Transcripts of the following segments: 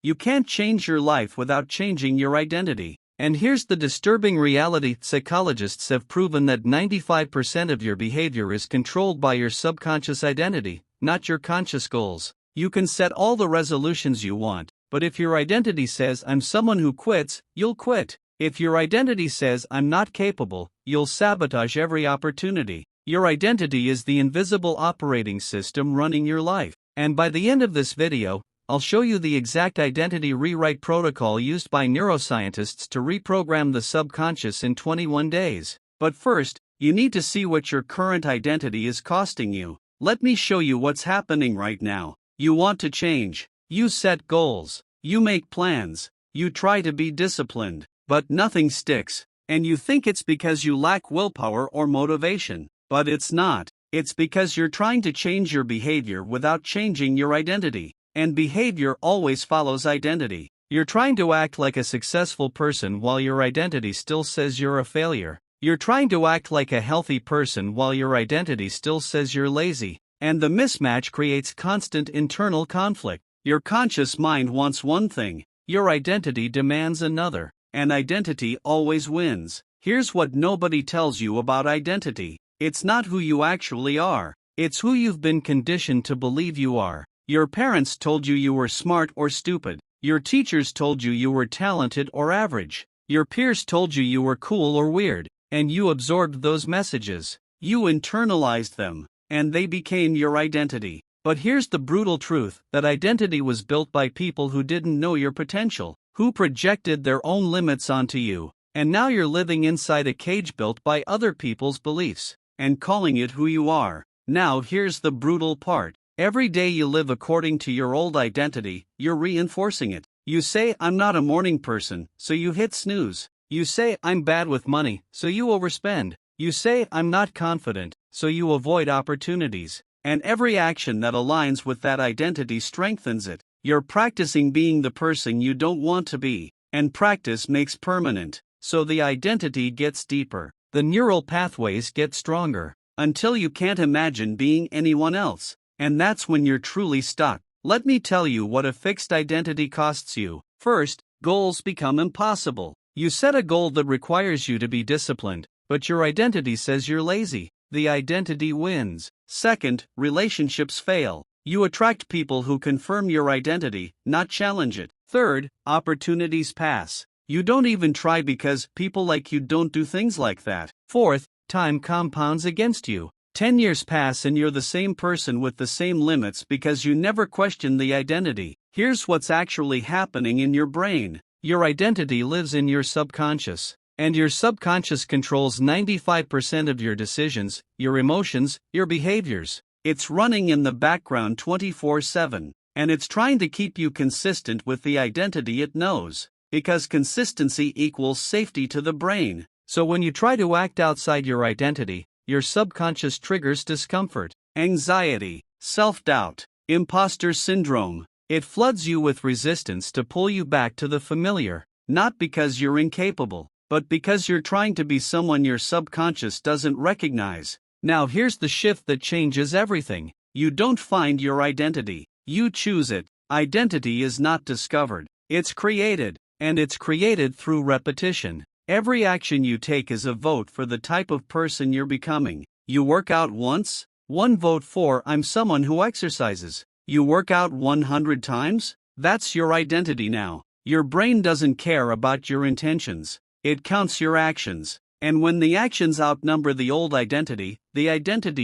You can't change your life without changing your identity. And here's the disturbing reality: psychologists have proven that 95% of your behavior is controlled by your subconscious identity, not your conscious goals. You can set all the resolutions you want, but if your identity says I'm someone who quits, you'll quit. If your identity says I'm not capable, you'll sabotage every opportunity. Your identity is the invisible operating system running your life. And by the end of this video, I'll show you the exact identity rewrite protocol used by neuroscientists to reprogram the subconscious in 21 days. But first, you need to see what your current identity is costing you. Let me show you what's happening right now. You want to change. You set goals. You make plans. You try to be disciplined, but nothing sticks. And you think it's because you lack willpower or motivation. But it's not. It's because you're trying to change your behavior without changing your identity. And behavior always follows identity. You're trying to act like a successful person while your identity still says you're a failure. You're trying to act like a healthy person while your identity still says you're lazy. And the mismatch creates constant internal conflict. Your conscious mind wants one thing, your identity demands another. And identity always wins. Here's what nobody tells you about identity. It's not who you actually are. It's who you've been conditioned to believe you are. Your parents told you you were smart or stupid. Your teachers told you were talented or average. Your peers told you were cool or weird. And you absorbed those messages. You internalized them, and they became your identity. But here's the brutal truth, that identity was built by people who didn't know your potential, who projected their own limits onto you. And now you're living inside a cage built by other people's beliefs, and calling it who you are. Now here's the brutal part. Every day you live according to your old identity, you're reinforcing it. You say I'm not a morning person, so you hit snooze. You say I'm bad with money, so you overspend. You say I'm not confident, so you avoid opportunities. And every action that aligns with that identity strengthens it. You're practicing being the person you don't want to be, and practice makes permanent. So the identity gets deeper. The neural pathways get stronger, until you can't imagine being anyone else. And that's when you're truly stuck. Let me tell you what a fixed identity costs you. First, goals become impossible. You set a goal that requires you to be disciplined, but your identity says you're lazy. The identity wins. Second, relationships fail. You attract people who confirm your identity, not challenge it. Third, opportunities pass. You don't even try because people like you don't do things like that. Fourth, time compounds against you. 10 years pass and you're the same person with the same limits because you never question the identity. Here's what's actually happening in your brain. Your identity lives in your subconscious. And your subconscious controls 95% of your decisions, your emotions, your behaviors. It's running in the background 24/7. And it's trying to keep you consistent with the identity it knows. Because consistency equals safety to the brain. So when you try to act outside your identity, your subconscious triggers discomfort, anxiety, self-doubt, imposter syndrome. It floods you with resistance to pull you back to the familiar. Not because you're incapable, but because you're trying to be someone your subconscious doesn't recognize. Now here's the shift that changes everything. You don't find your identity. You choose it. Identity is not discovered. It's created. And it's created through repetition. Every action you take is a vote for the type of person you're becoming. You work out once? One vote for I'm someone who exercises. You work out 100 times? That's your identity now. Your brain doesn't care about your intentions. It counts your actions. And when the actions outnumber the old identity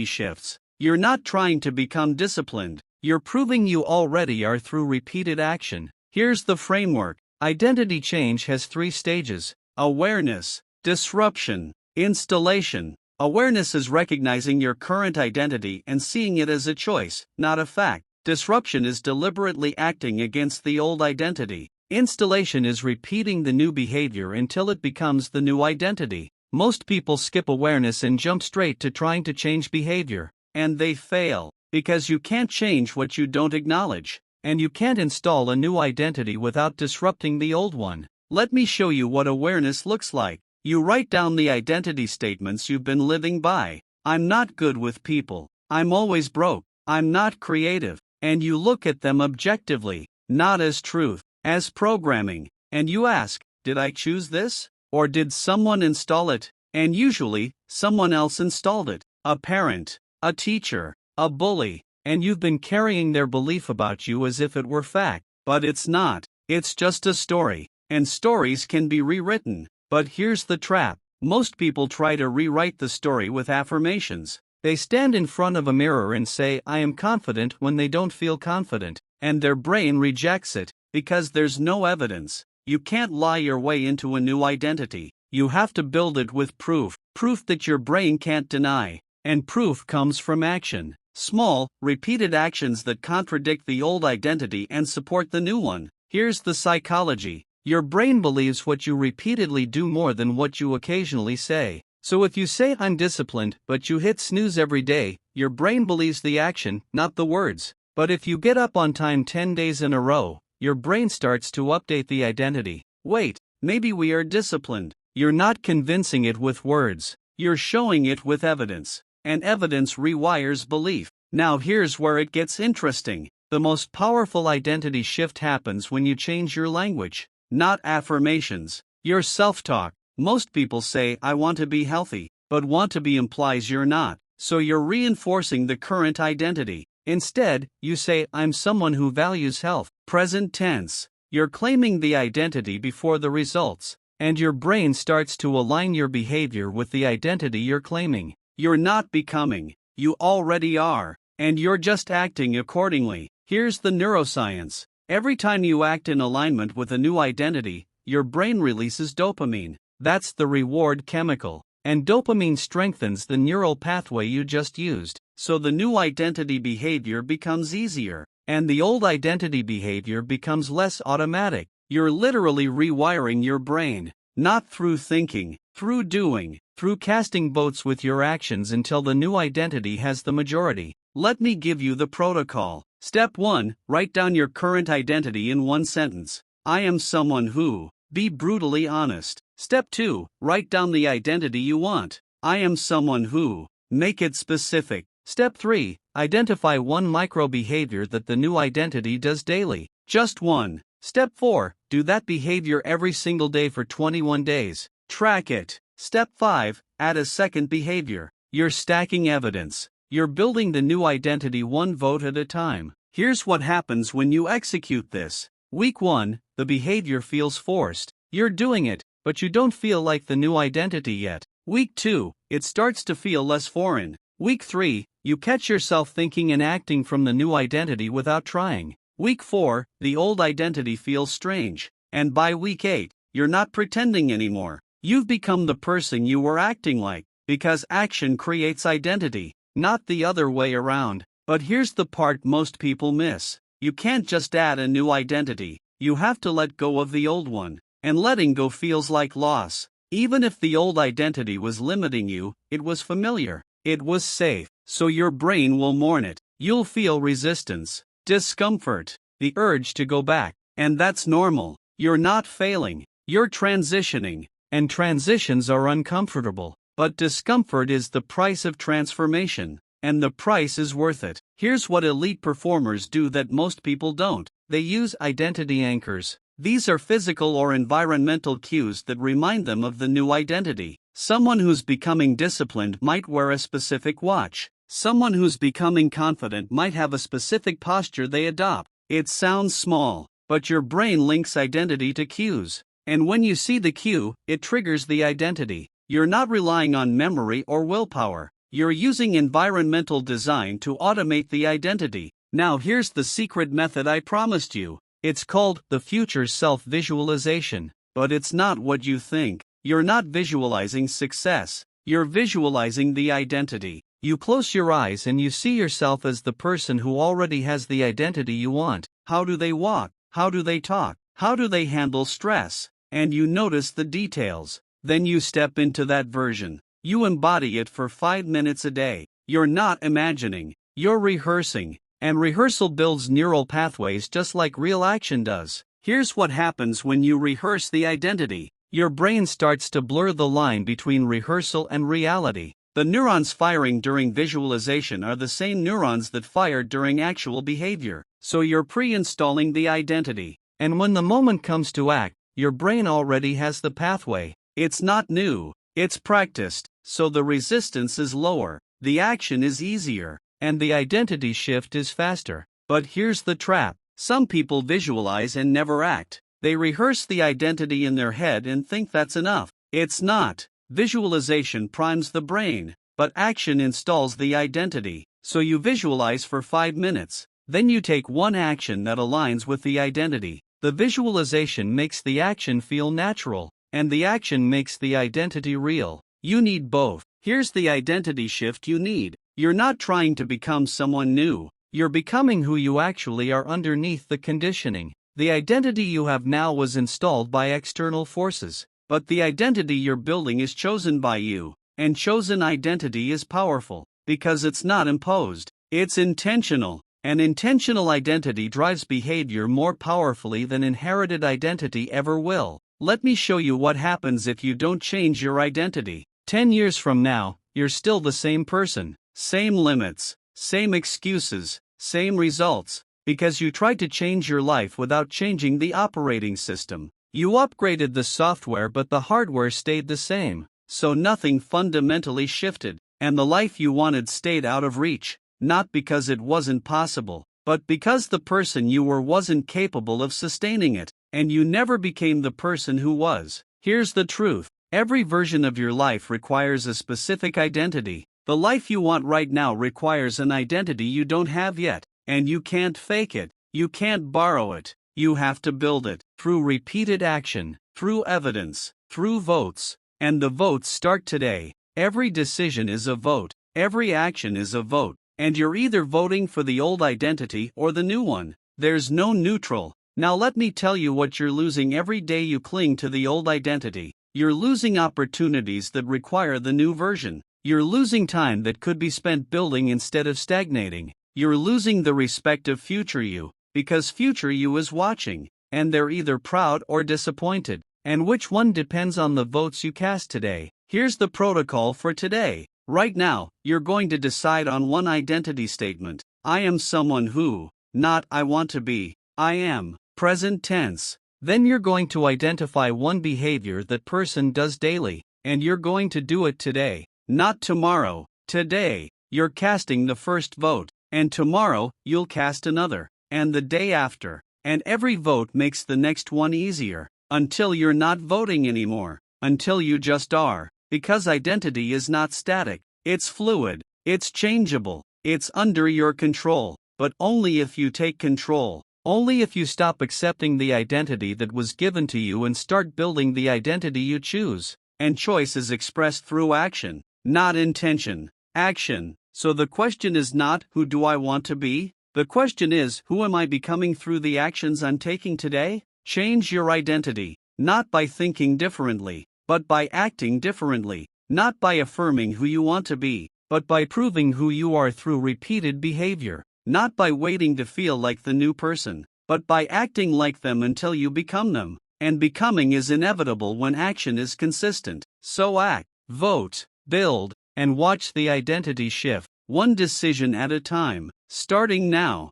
shifts. You're not trying to become disciplined. You're proving you already are through repeated action. Here's the framework. Identity change has 3 stages. Awareness, disruption, installation. Awareness is recognizing your current identity and seeing it as a choice, not a fact. Disruption is deliberately acting against the old identity. Installation is repeating the new behavior until it becomes the new identity. Most people skip awareness and jump straight to trying to change behavior. And they fail. Because you can't change what you don't acknowledge. And you can't install a new identity without disrupting the old one. Let me show you what awareness looks like. You write down the identity statements you've been living by. I'm not good with people. I'm always broke. I'm not creative. And you look at them objectively, not as truth. as programming. And you ask, did I choose this? Or did someone install it? And usually, someone else installed it. A parent, a teacher, a bully, and you've been carrying their belief about you as if it were fact. But it's not. It's just a story. And stories can be rewritten. But here's the trap. Most people try to rewrite the story with affirmations. They stand in front of a mirror and say, I am confident, when they don't feel confident. And their brain rejects it, because there's no evidence. You can't lie your way into a new identity. You have to build it with proof. Proof that your brain can't deny. And proof comes from action. Small, repeated actions that contradict the old identity and support the new one. Here's the psychology. Your brain believes what you repeatedly do more than what you occasionally say. So if you say I'm disciplined, but you hit snooze every day, your brain believes the action, not the words. But if you get up on time 10 days in a row, your brain starts to update the identity. Wait, maybe we are disciplined. You're not convincing it with words. You're showing it with evidence. And evidence rewires belief. Now here's where it gets interesting. The most powerful identity shift happens when you change your language. Not affirmations. Your self-talk. Most people say, I want to be healthy, but want to be implies you're not. So you're reinforcing the current identity. Instead, you say, I'm someone who values health. Present tense. You're claiming the identity before the results. And your brain starts to align your behavior with the identity you're claiming. You're not becoming. You already are. And you're just acting accordingly. Here's the neuroscience. Every time you act in alignment with a new identity, your brain releases dopamine. That's the reward chemical. And dopamine strengthens the neural pathway you just used. So the new identity behavior becomes easier. And the old identity behavior becomes less automatic. You're literally rewiring your brain. Not through thinking, through doing, through casting votes with your actions until the new identity has the majority. Let me give you the protocol. Step 1. Write down your current identity in one sentence. I am someone who. Be brutally honest. Step 2. Write down the identity you want. I am someone who. Make it specific. Step 3. Identify one micro behavior that the new identity does daily. Just one. Step 4. Do that behavior every single day for 21 days. Track it. Step 5. Add a second behavior. You're stacking evidence. You're building the new identity one vote at a time. Here's what happens when you execute this. Week 1, the behavior feels forced. You're doing it, but you don't feel like the new identity yet. Week 2, it starts to feel less foreign. Week 3, you catch yourself thinking and acting from the new identity without trying. Week 4, the old identity feels strange. And by week 8, you're not pretending anymore. You've become the person you were acting like, because action creates identity, not the other way around. But here's the part most people miss. You can't just add a new identity. You have to let go of the old one. And letting go feels like loss. Even if the old identity was limiting you, it was familiar. It was safe. So your brain will mourn it. You'll feel resistance, discomfort, the urge to go back. And that's normal. You're not failing. You're transitioning. And transitions are uncomfortable. But discomfort is the price of transformation. And the price is worth it. Here's what elite performers do that most people don't. They use identity anchors. These are physical or environmental cues that remind them of the new identity. Someone who's becoming disciplined might wear a specific watch. Someone who's becoming confident might have a specific posture they adopt. It sounds small, but your brain links identity to cues. And when you see the cue, it triggers the identity. You're not relying on memory or willpower. You're using environmental design to automate the identity. Now here's the secret method I promised you. It's called the future self-visualization. But it's not what you think. You're not visualizing success. You're visualizing the identity. You close your eyes and you see yourself as the person who already has the identity you want. How do they walk? How do they talk? How do they handle stress? And you notice the details. Then you step into that version. You embody it for 5 minutes a day. You're not imagining. You're rehearsing. And rehearsal builds neural pathways just like real action does. Here's what happens when you rehearse the identity. Your brain starts to blur the line between rehearsal and reality. The neurons firing during visualization are the same neurons that fire during actual behavior. So you're pre-installing the identity. And when the moment comes to act, your brain already has the pathway. It's not new, it's practiced, so the resistance is lower, the action is easier, and the identity shift is faster. But here's the trap: some people visualize and never act. They rehearse the identity in their head and think that's enough. It's not. Visualization primes the brain, but action installs the identity. So you visualize for 5 minutes, then you take one action that aligns with the identity. The visualization makes the action feel natural, and the action makes the identity real. You need both. Here's the identity shift you need. You're not trying to become someone new. You're becoming who you actually are underneath the conditioning. The identity you have now was installed by external forces, but the identity you're building is chosen by you, and chosen identity is powerful, because it's not imposed, it's intentional. An intentional identity drives behavior more powerfully than inherited identity ever will. Let me show you what happens if you don't change your identity. 10 years from now, you're still the same person, same limits, same excuses, same results, because you tried to change your life without changing the operating system. You upgraded the software, but the hardware stayed the same, so nothing fundamentally shifted, and the life you wanted stayed out of reach, not because it wasn't possible, but because the person you were wasn't capable of sustaining it, and you never became the person who was. Here's the truth: every version of your life requires a specific identity. The life you want right now requires an identity you don't have yet. And you can't fake it, you can't borrow it, you have to build it, through repeated action, through evidence, through votes, and the votes start today. Every decision is a vote, every action is a vote, and you're either voting for the old identity or the new one. There's no neutral. Now let me tell you what you're losing every day you cling to the old identity. You're losing opportunities that require the new version. You're losing time that could be spent building instead of stagnating. You're losing the respect of future you, because future you is watching, and they're either proud or disappointed. And which one depends on the votes you cast today. Here's the protocol for today. Right now, you're going to decide on one identity statement. I am someone who, not I want to be, I am, present tense. Then you're going to identify one behavior that person does daily, and you're going to do it today, not tomorrow, today. You're casting the first vote. And tomorrow, you'll cast another, and the day after, and every vote makes the next one easier, until you're not voting anymore, until you just are, because identity is not static, it's fluid, it's changeable, it's under your control, but only if you take control, only if you stop accepting the identity that was given to you and start building the identity you choose. And choice is expressed through action, not intention, action. So the question is not, who do I want to be? The question is, who am I becoming through the actions I'm taking today? Change your identity, not by thinking differently, but by acting differently, not by affirming who you want to be, but by proving who you are through repeated behavior, not by waiting to feel like the new person, but by acting like them until you become them. And becoming is inevitable when action is consistent. So act, vote, build, and watch the identity shift, one decision at a time, starting now.